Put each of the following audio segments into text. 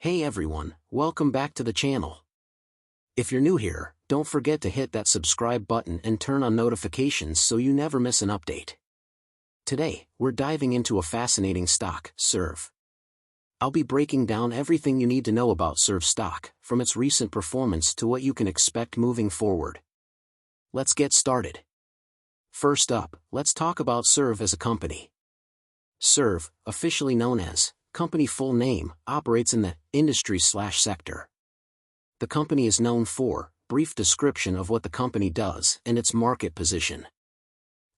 Hey everyone, welcome back to the channel. If you're new here, don't forget to hit that subscribe button and turn on notifications so you never miss an update. Today, we're diving into a fascinating stock, SERV. I'll be breaking down everything you need to know about SERV stock, from its recent performance to what you can expect moving forward. Let's get started. First up, let's talk about SERV as a company. SERV, officially known as company full name, operates in the industry/sector. The company is known for brief description of what the company does and its market position.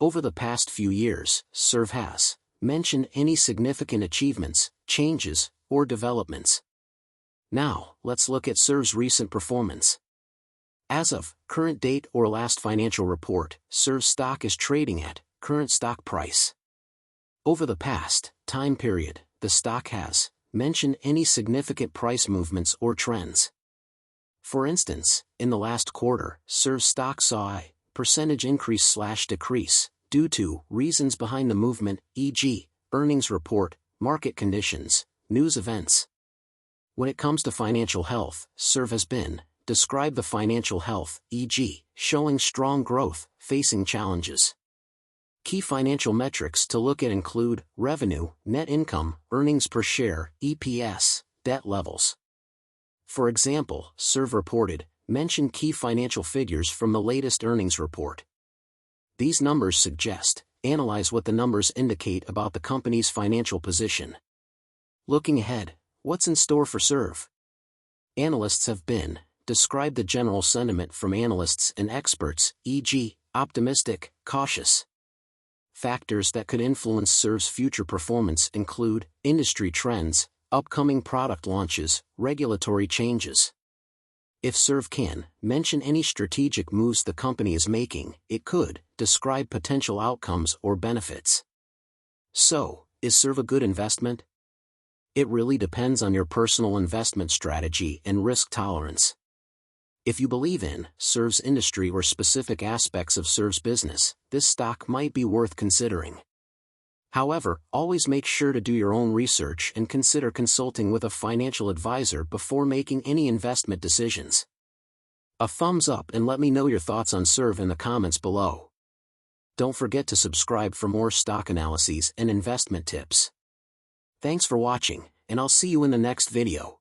Over the past few years, SERV has mentioned any significant achievements, changes, or developments. Now, let's look at SERV's recent performance. As of current date or last financial report, SERV stock is trading at current stock price. Over the past time period, the stock has mentioned any significant price movements or trends. For instance, in the last quarter, SERV stock saw a percentage increase/decrease due to reasons behind the movement, e.g., earnings report, market conditions, news events. When it comes to financial health, SERV has been described the financial health, e.g., showing strong growth, facing challenges. Key financial metrics to look at include revenue, net income, earnings per share, EPS, debt levels. For example, SERV reported, mention key financial figures from the latest earnings report. These numbers suggest, analyze what the numbers indicate about the company's financial position. Looking ahead, what's in store for SERV? Analysts have been described the general sentiment from analysts and experts, e.g., optimistic, cautious. Factors that could influence SERV's future performance include industry trends, upcoming product launches, regulatory changes. If SERV can mention any strategic moves the company is making, it could describe potential outcomes or benefits. So, is SERV a good investment? It really depends on your personal investment strategy and risk tolerance. If you believe in SERV's industry or specific aspects of SERV's business, this stock might be worth considering. However, always make sure to do your own research and consider consulting with a financial advisor before making any investment decisions. A thumbs up and let me know your thoughts on SERV in the comments below. Don't forget to subscribe for more stock analyses and investment tips. Thanks for watching, and I'll see you in the next video.